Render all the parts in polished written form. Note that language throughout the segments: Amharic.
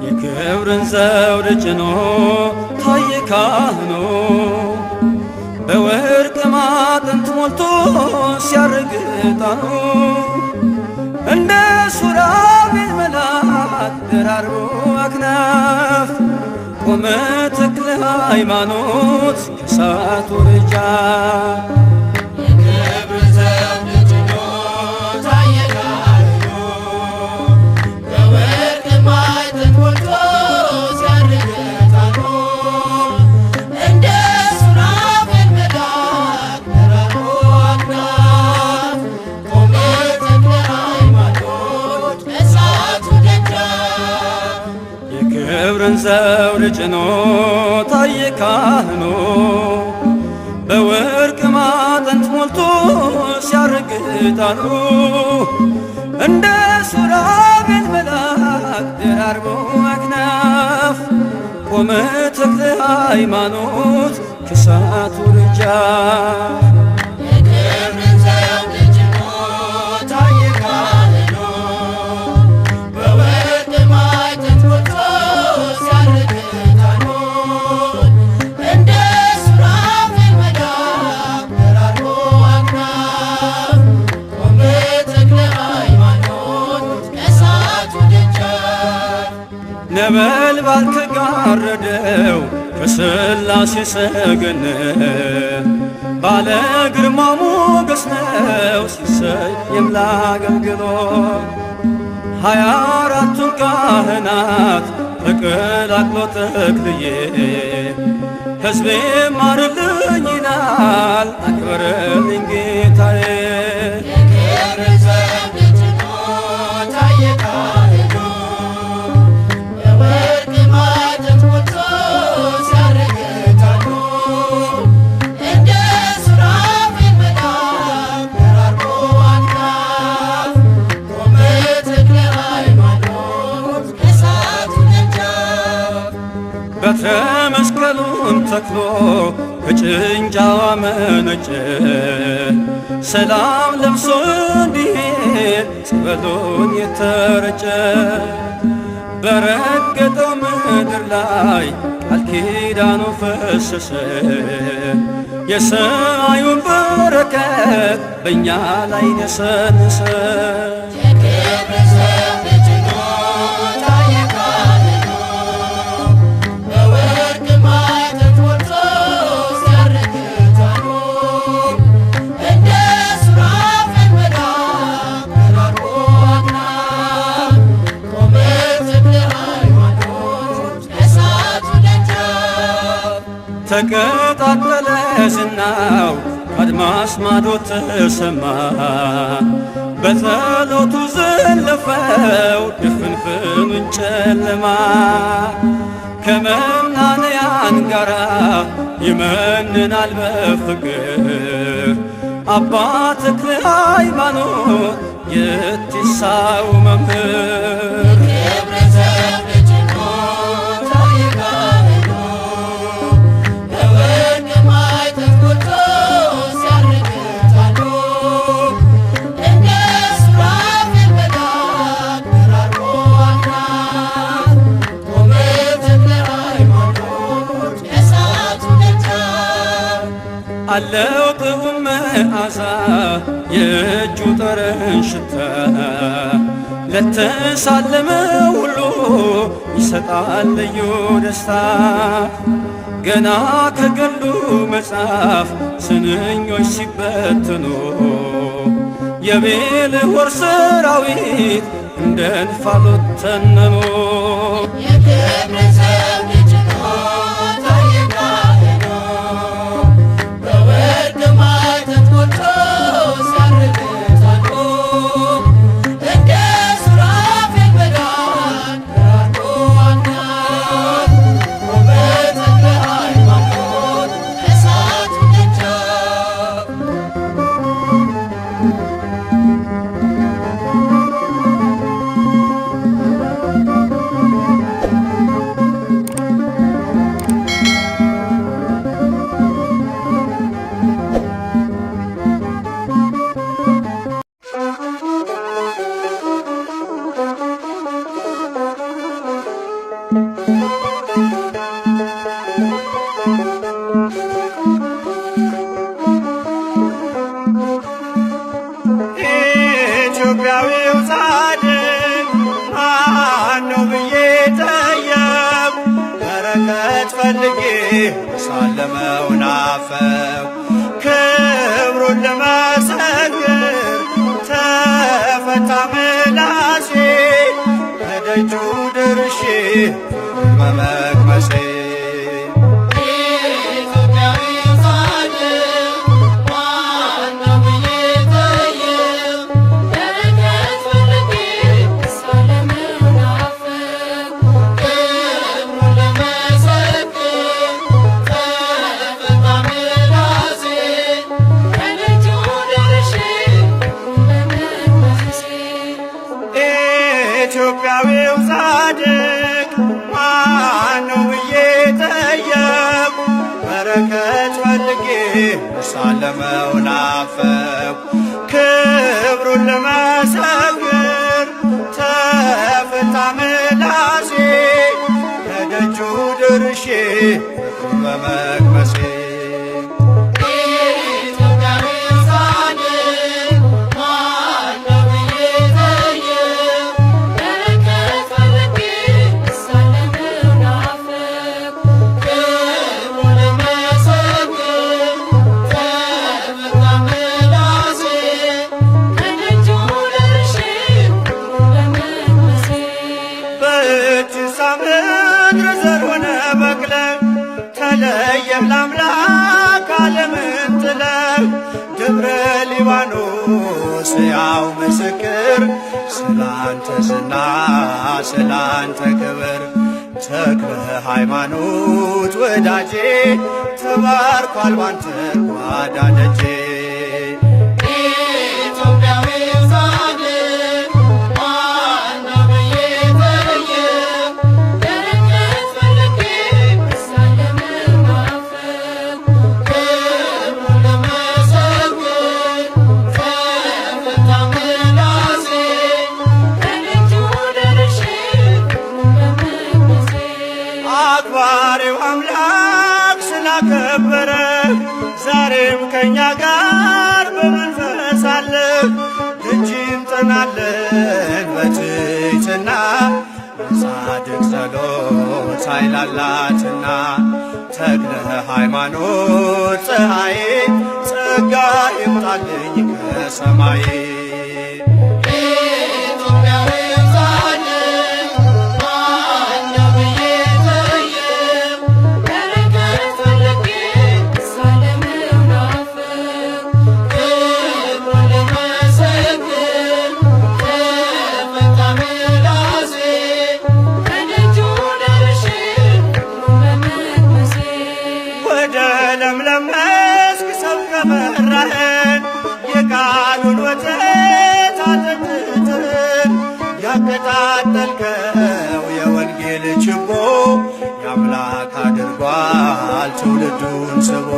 የክብርን ዘውድ ጭኖ ታየ ካህኑ በወርቅ ማዕጠንት ሞልቶ ሲያርግ ዕጣኑ እንደ ሱራፌል መልአክ ደራርቦ አክናፍ ቆመ ተክለ ሃይማኖት ከእሳቱ ደጃፍ። የክብርን ዘውድ ጭኖ ታየ ካህኑ በወርቅ ማዕጠንት ሞልቶ ሲያርግ ዕጣኑ እንደ ሱራፌል መልአክ ደራርቦ አክናፍ ቆመ ተክለ ሃይማኖት ከእሳቱ ደጃፍ። ነበልባል ከጋረደው ከሥላሴ ሰገነት ባለ ግርማ ሞገስ ነው ሲሰየም ለአገልግሎት። 24ቱን ካህናት ተቀላቅሎ ተክልዬ ሕዝቤ ማርልኝ ይላል አክብረልኝ ጌታዬ። በትረ መስቀሉን ተክሎ ከጭንጫዋ መነጨ ሰላም ለብሶ እንዲሄድ ጸበሉን የተረጨ በረገጠው ምድር ላይ ቃል ኪዳኑ ፈሰሰ የሰማዩን በረከት በእኛ ላይ ነሰነሰ። ተቀጣጠለ ዝናው ከአድማስ ማዶ ተሰማ በጸሎቱ ዘለፈው ድፍንፍኑን ጨለማ ከመናንያን ጋራ ይመንናል በፍቅር አባ ተክለ ሃይማኖት የቲሳው መምህር። አለው ጥዑም መዓዛ የእጁ ጠረን ሽታ ለተሳለመ ሁሉ ይሰጣል ልዩ ደስታ። ገና ከገሉ መጽሐፍ ስንኞች ሲበትኑ የቤልሆር ሰራዊት እንደ እንፋሎት ተነኑ። ፈልጌ ሳለመው ናፈው ክብሩን ለመሰክር ተፈታ ምላሴ ከደጁ ደርሼ በመቅመሴ ኢትዮጵያዊው ጻድቅ ማነው ብዬ ጠየቅኩ በረከት ፈልጌ ሳለመው ናፈቅኩ ክብሩን ለመሰክር ተፈታ ምላሴ ከደጁ ደርሼ በመቅመሴ ምድር ዘር ሆነ በቅለ ተለየህ ለአምላክ ዓለምን ጥለህ ደብረ ሊባኖስ ያው ምስክር ስላንተ ዝና ስላንተ ክብር ተክለ ሃይማኖት ወዳጄ ተባርኳል ባንተ ጓዳ ደጄ አክባሪው አምላክ ስላከበረ ዛሬም ከእኛ ጋር በመንፈስ አለ ደጅም ጠናለን በትሕትና ጻድቅ ጸሎት ኃይል አላትና ተክለ ሃይማኖት ፀሐዬ ጸጋ ይምጣልኝ ከሰማይ ለምለም መስክ ሰው ከመራህን የቃሉን ወተት አጠጥተን ያቀጣጠልከው የወንጌል ችቦ የአምላክ አድርጓል ትውልዱን ስቦ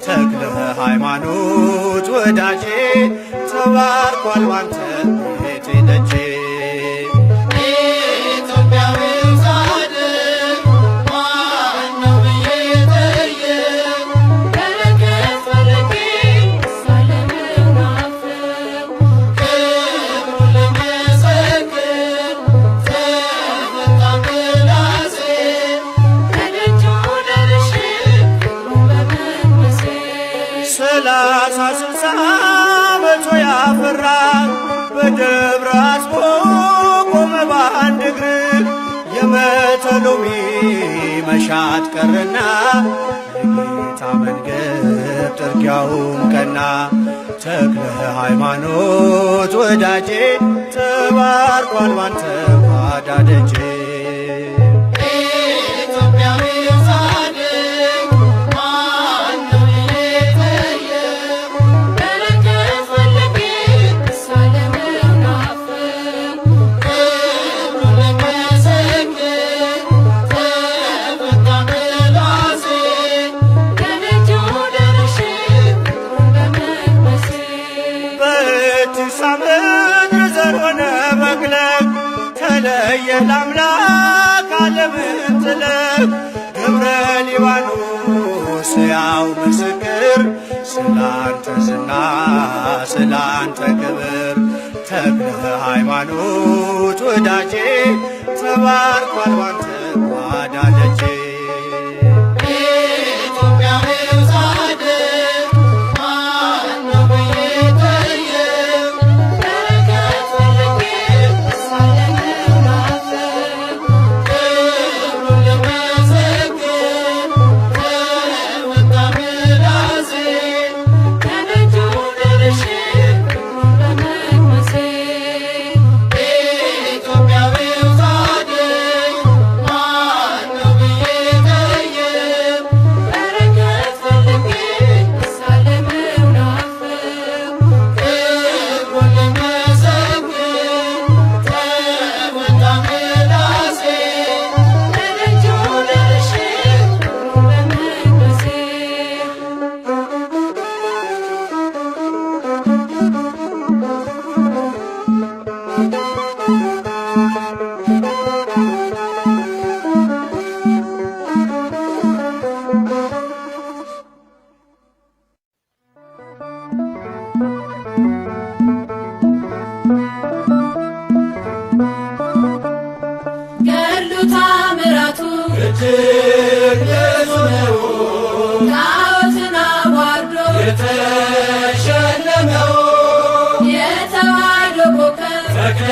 ተክለ ሃይማኖት ወዳጄ ተባርኳል ባንተ ቤቴ ደጄ ሰላሳ ስልሳ መቶ ያፈራ በደብረ አስቦ ቆመ በአንድ እግር የመተሎሚ መሻት ቀረና የጌታ መንገድ ጥርጊያውም ቀና ተክለ ሃይማኖት ወዳጄ ተባርኳል ባንተ ጓዳ ደጄ ምድር ዘር ሆነ በቅለ ተለየህ ለአምላክ ዓለምን ጥለህ ደብረ ሊባኖስ ያው ምስክር ስላንተ ዝና ስላንተ ክብር ተክለ ሃይማኖት ወዳጄ ተባርኳል ባንተ ጓዳ ደጄ የተሸለመው የተዋሕዶ ኮከብ ተክለ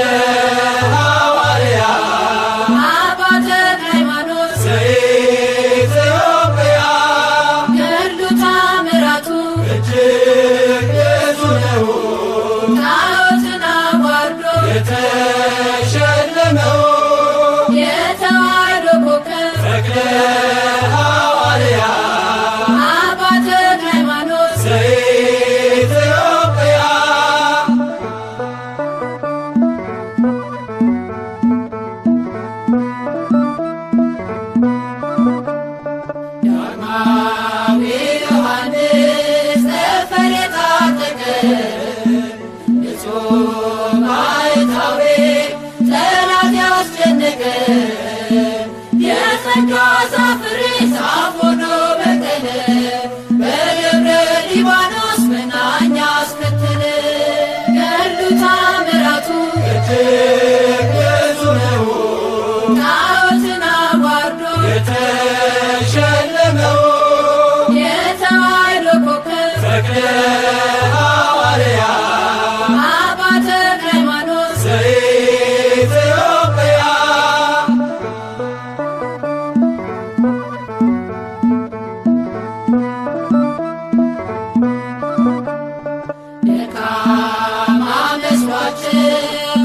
ሐዋርያ አባ ተክለ ሃይማኖት ዘኢትዮጵያ ገድሉ ተአምራቱ እጅግ ብዙ ነው። ጣዖትን አዋርዶ የተሸለመው የተዋሕዶ ኮከብ ተክለ ሐዋርያ አባ ተክለ ሃይማኖት ዘኢትዮጵያ ዳግማዊ ዮሐንስ ጠፈር የታጠቀ ንጹሕ ባሕታዊ ጠላት ያስጨነቀ የጸጋ ዛፍ ፍሬ ዛፍ ሆኖ በቀለ በደብረ ሊባኖስ መናኛ አስከተለ ገድሉ ተአምራቱ እጅግ ብዙ ነው። ጣዖትን አዋርዶ የተሸለመው የተዋሕዶ ኮከብ ተክለ ሐዋርያ አባ ተክለ ሃይማኖት ዘኢትዮጵያ ደካማ መስሏቸው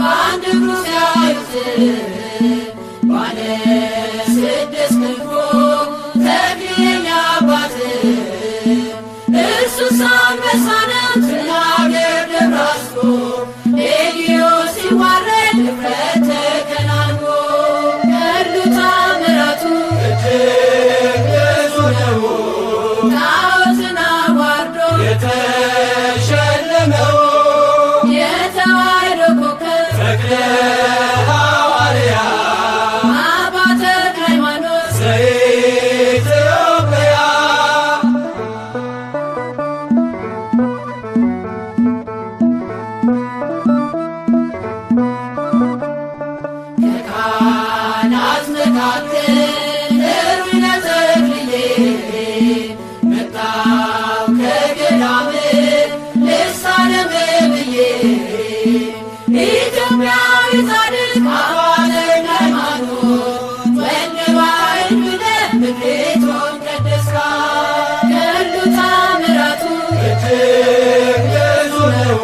በአንድ እግሩ ሲያዩት ባለ ስድስት ክንፎ ተክልዬ አባት እርሱስ አንበሳ ነው ትናገር ደብራስቆ ሌጊዮን ሲዋረድ ድፍረት ተከናንቦ ገድሉ ተአምራቱ እጅግ ብዙ ነው። ጣዖትን አዋርዶ የተሸለመው የተዋሕዶ ኮከብ ተክለ ሐዋርያ አባ ተክለ ሃይማኖት ዘኢትዮጵያ ከካህናት መካከል እሩይ ተክልዬ መጣው ከገዳም ልሳለም ብዬ ኢትዮጵያዊ ጻድቅ አባ ተክለ ሃይማኖት ወልደ ባሕር ብለህ ምድሪቱን ቀደስካት ገድሉ ተአምራቱ እጅግ ብዙ ነው።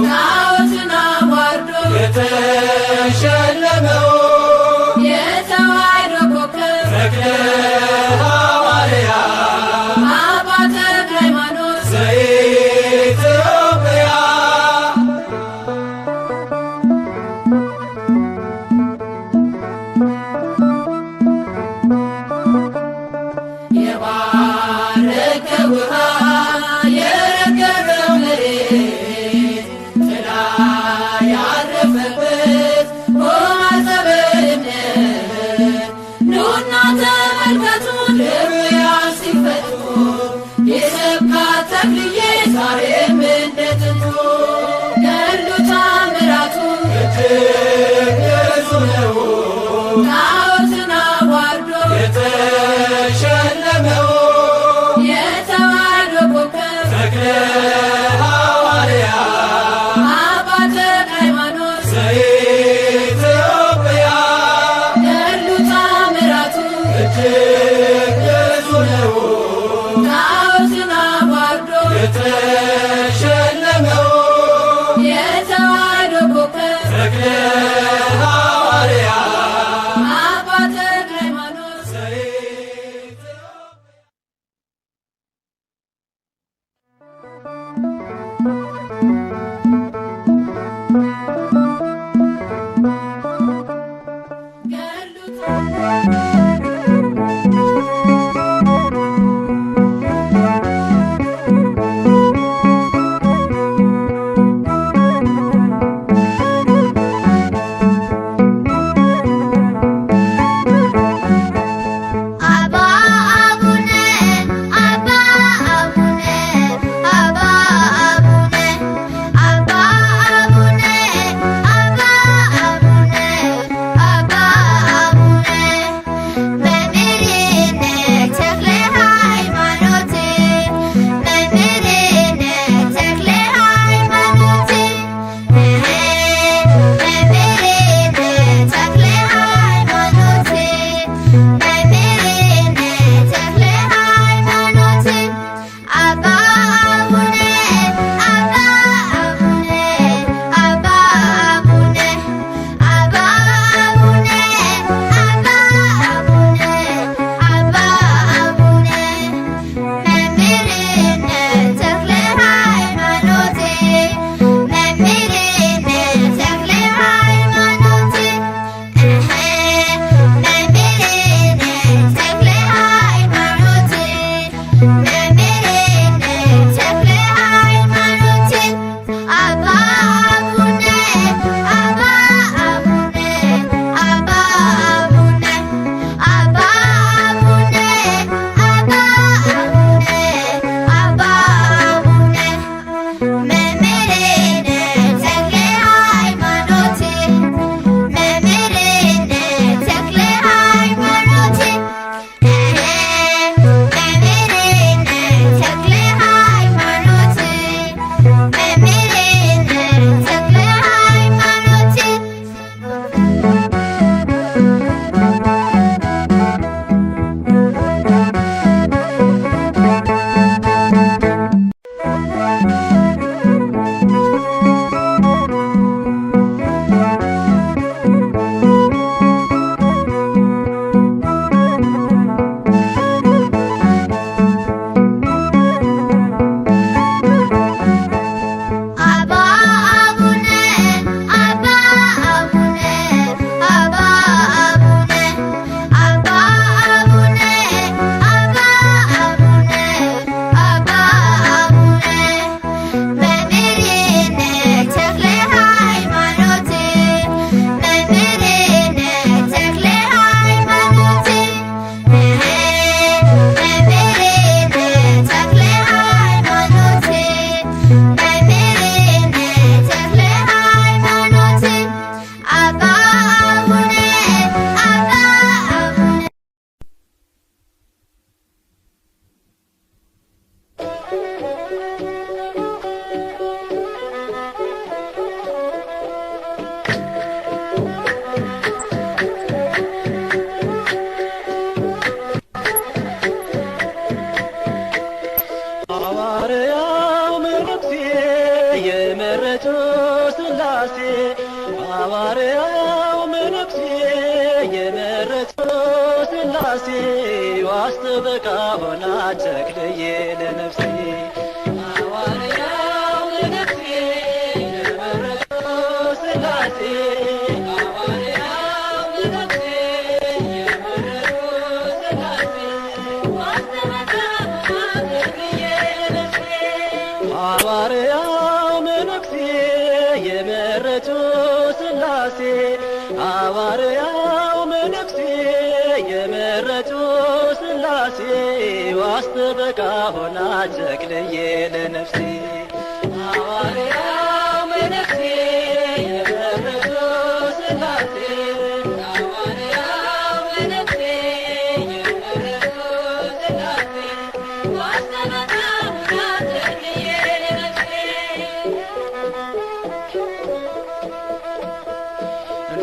ጣዖትን አዋርዶ የተሸለመው የተዋሕዶ ኮከብ ተክለ ሐዋርያ አባ ተክለ ሃይማኖት ዘኢትዮጵያ የባረከ ውሃ የረገረው መሬት ጥላ ያረፈበት ሆነ እምነት ኑና ተመልከቱ ድውያን ሲፈቱ የሰብካት ተክልዬ ዛሬም እንደ ጥንቱ ገድሉ ተአምራቱ እጅግ ብዙ ነው። ጣዖትን አዋርዶ የተሸለመው የተዋሕዶ ኮከብ ተክለ ሐዋርያ አባ ተክለ ሃይማኖት ዘኢትዮጵያ ገድሉ ተአምራቱ እጅግ ብዙ ነው። ጣዖትን አዋርዶ የተሸለመው የተዋሕዶ ኮከብ ተክለ ሐዋርያ አባ ተክለ ሃይማኖት ዘኢትዮጵያ ገድሉ ሐዋርያው መነኩሴ የመረጠው ሥላሴ ዋስተበቃ ሆና ተክልዬ ለነፍሴ ሐዋርያው መነኩሴ የመረጠው ሥላሴ ሐዋርያው መነኩሴ የመረጠው ሥላሴ ዋስተበቃ ሆና ተክልዬ ለነፍሴ ሐዋርያው መነኩሴ የመረጠው ሥላሴ ሐዋርያው መነኩሴ የመረጠው ሥላሴ ዋስተበቃ ሆና ተክልዬ ለነፍሴ ሐዋርያው መነኩሴ የመረጠው ሥላሴ ሐዋርያው መነኩሴ የመረጠው ሥላሴ ዋስተበቃ ሆና ተክልዬ ለነፍሴ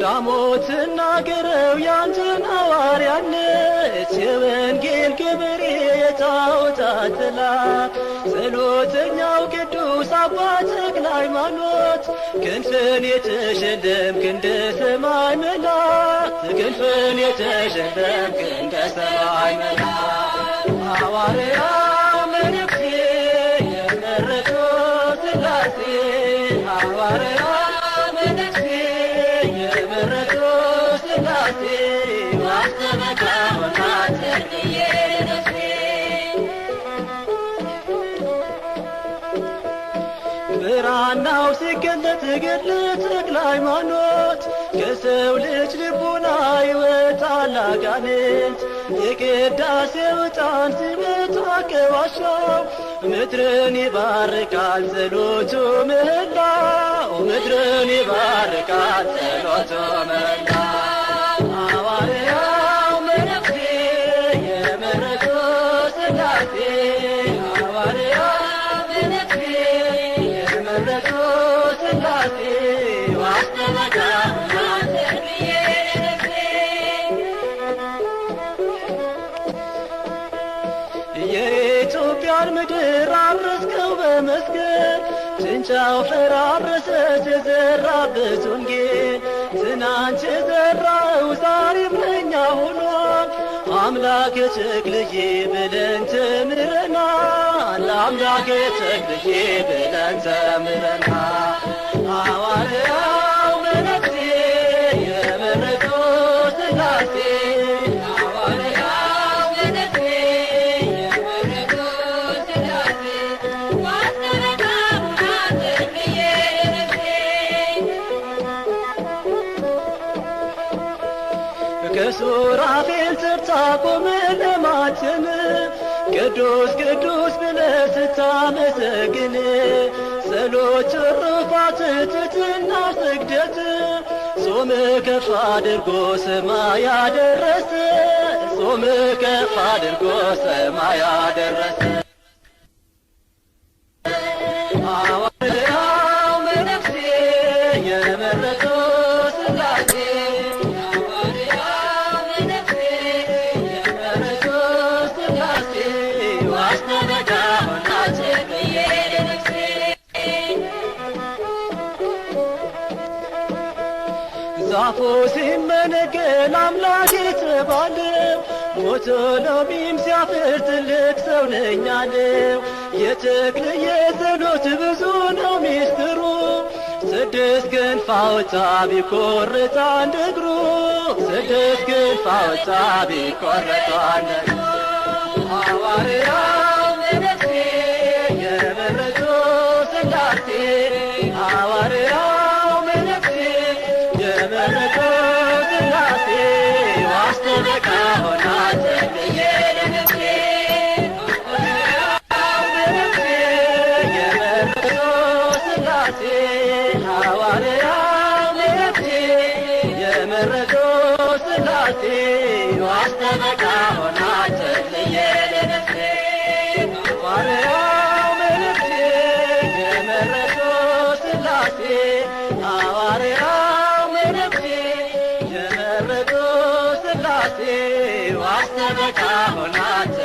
ዳሞት ናገረው ያንተን ሐዋርያነት የወንጌል ገበሬ የታወጣትላ ጸሎተኛው ቅዱስ አባ ተክለ ሃይማኖት ክንፍን የተሸለምክ እንደ ሰማይ መላእክት ክንፍን የተሸለምክ እንደ ሰማይ መላእክት ሐዋርያው መነኩሴ የመረጠው ሥላሴ ሐዋርያው መነኩሴ የመረጠው ሥላሴ ዋስተበቃ ሆና ተክልዬ ለነፍሴ ብራናው ሲገለጥ ገድለ ተክለ ሃይማኖት ከሰው ልጅ ልቡና ይወጣል አጋንንት የቅዳሴው ዕጣን ሲመጣ ከዋሻው ምድርን ይባርካል ጸሎቱ ምህላው ምድርን ይባርካል ጸሎቱ ምህላው ሐዋርያው መነኩሴ የመረጠው ሥላሴ ሐዋርያው መነኩሴ የመረጠው ሥላሴ ዋስተበቃ ሆና ተክልዬ ለነፍሴ የኢትዮጵያን ምድር ጭንጫው ፈራረሰ ተዘራበት ወንጌል ትናንት የዘራው ዛሬም ለእኛ ሆኗል። አምላክ ተክልዬ ብለን ተምረናል። አምላክ ተክልዬ ብለን ተምረናል። ሐዋርያው መነኩሴ የመረጠው ሥላሴ ሐዋርያው መነኩሴ የመረጠው ሥላሴ ዋስተበቃ ሙላት ተክልዬ ነፍሴ ከሱራፌል ተርታ ቆመ ለማተም ቅዱስ ቅዱስ ብለህ ስታመሰግን ጸሎት ትሩፋት ትሕትና ስግደት ጾም ከፍ አድርጎ ሰማይ ያደረሰ ጾም ከፍ አድርጎ ሰማይ ያደረሰ ሐዋርያው መነኩሴ የመረጠው ሥላሴ ሐዋርያው መነኩሴ የመረጠው ሥላሴ ዋስተበቃ ሆናት ተክልዬ ነፍሴ ዛፉ ሲመነገል አምላክ የተባለው ሞቶሎሚም ሲያፍር ትልቅ ሰው ነኝ አለው። የተክልዬ ጸሎት ብዙ ነው ሚስጥሩ 6 ክንፍ አወጣ ቢቆረጥ አንድ እግሩ 6 ክንፍ አወጣ ቢቆረጥ አንድ እግሩ ሐዋርያው መነኩሴ የመረጠው ሥላሴ ሐዋርያው መነኩሴ የመረጠው ሥላሴ ዋስተበቃ ሆናት ተክልዬ ነፍሴ ሐዋርያው መነኩሴ የመረጠው ሥላሴ ሐዋርያው መነኩሴ የመረጠው ሥላሴ ዋስተበቃ ሆናት ተክልዬ ነፍሴ ሐዋርያው መነኩሴ የመረጠው ሥላሴ ሐዋርያው መነኩሴ የመረጠው ሥላሴ ዋስተበቃ ሆናት